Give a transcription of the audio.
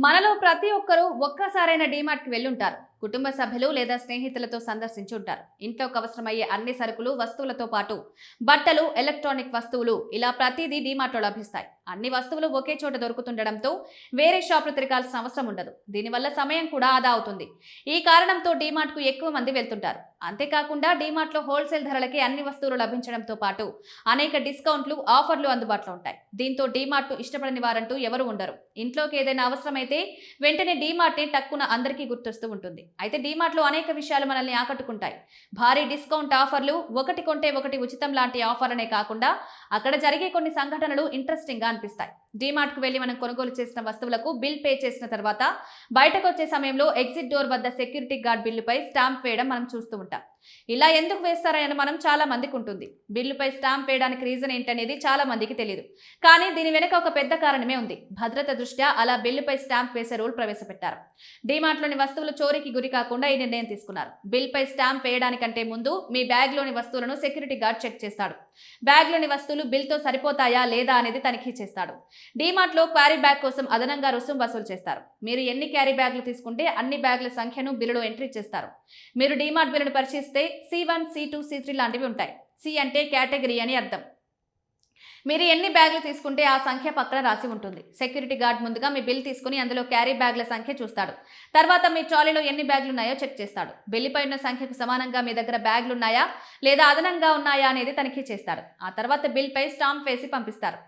మనలో ప్రతి ఒక్కరూ ఒక్కసారైనా డీమార్ట్‌కి వెళ్ళుంటారు. కుటుంబ సభ్యులు లేదా స్నేహితులతో సందర్శించి ఉంటారు. ఇంట్లోకి అవసరమయ్యే అన్ని సరుకులు, వస్తువులతో పాటు బట్టలు, ఎలక్ట్రానిక్ వస్తువులు ఇలా ప్రతిదీ డీమార్ట్‌లో లభిస్తాయి. అన్ని వస్తువులు ఒకే చోట దొరుకుతుండడంతో వేరే షాపులు తిరగాల్సిన అవసరం ఉండదు. దీనివల్ల సమయం కూడా ఆదా అవుతుంది. ఈ కారణంతో డీమార్ట్‌కు ఎక్కువ మంది వెళ్తుంటారు. అంతేకాకుండా డీమార్ట్‌లో హోల్సేల్ ధరలకే అన్ని వస్తువులు లభించడంతో పాటు అనేక డిస్కౌంట్లు, ఆఫర్లు అందుబాటులో ఉంటాయి. దీంతో డీమార్ట్‌ను ఇష్టపడని వారంటూ ఎవరు ఉండరు. ఇంట్లోకి ఏదైనా అవసరమైతే వెంటనే డీమార్ట్‌నే టక్కున అందరికీ గుర్తొస్తూ ఉంటుంది. అయితే డీమార్ట్‌లో అనేక విషయాలు మనల్ని ఆకట్టుకుంటాయి. భారీ డిస్కౌంట్ ఆఫర్లు, ఒకటి కొంటే ఒకటి ఉచితం లాంటి ఆఫర్లనే కాకుండా అక్కడ జరిగే కొన్ని సంఘటనలు ఇంట్రెస్టింగ్‌గా అనిపిస్తాయి. డీమార్ట్‌కు వెళ్లి మనం కొనుగోలు చేసిన వస్తువులకు బిల్ పే చేసిన తర్వాత బయటకు వచ్చే సమయంలో ఎగ్జిట్ డోర్ వద్ద సెక్యూరిటీ గార్డ్ బిల్లుపై స్టాంప్ వేయడం మనం చూస్తూ ఉంటాం. ఇలా ఎందుకు వేస్తారని మనం చాలా మందికి ఉంటుంది. బిల్లుపై స్టాంప్ వేయడానికి రీజన్ ఏంటనేది చాలా మందికి తెలియదు. కానీ దీని వెనుక ఒక పెద్ద కారణమే ఉంది. భద్రత దృష్ట్యా అలా బిల్లుపై స్టాంప్ వేసే రూల్ ప్రవేశపెట్టారు. డీమార్ట్‌లోని వస్తువులు చోరీకి గురి కాకుండా ఈ నిర్ణయం తీసుకున్నారు. బిల్‌పై స్టాంప్ వేయడానికంటే ముందు మీ బ్యాగ్‌లోని వస్తువులను సెక్యూరిటీ గార్డ్ చెక్ చేస్తాడు. బ్యాగ్‌లోని వస్తువులు బిల్‌తో సరిపోతాయా లేదా అనేది తనిఖీ చేస్తాడు. డీమార్ట్‌లో క్యారీ బ్యాగ్ కోసం అదనంగా రుసుం వసూలు చేస్తారు. మీరు ఎన్ని క్యారీ బ్యాగ్లు తీసుకుంటే అన్ని బ్యాగ్ల సంఖ్యను బిల్లులో ఎంట్రీ చేస్తారు. మీరు డీమార్ట్ బిల్లును పరిశీలిస్తే C1, C2, C3 లాంటివి ఉంటాయి. సి అంటే కేటగిరీ అని అర్థం. మీరు ఎన్ని బ్యాగులు తీసుకుంటే ఆ సంఖ్య పక్కన రాసి ఉంటుంది. సెక్యూరిటీ గార్డ్ ముందుగా మీ బిల్ తీసుకుని అందులో క్యారీ బ్యాగ్ల సంఖ్య చూస్తాడు. తర్వాత మీ ట్రాలీలో ఎన్ని బ్యాగులు ఉన్నాయో చెక్ చేస్తాడు. బిల్లుపై ఉన్న సంఖ్యకు సమానంగా మీ దగ్గర బ్యాగులు ఉన్నాయా లేదా అదనంగా ఉన్నాయా అనేది తనిఖీ చేస్తాడు. ఆ తర్వాత బిల్ పై స్టాంప్ వేసి పంపిస్తారు.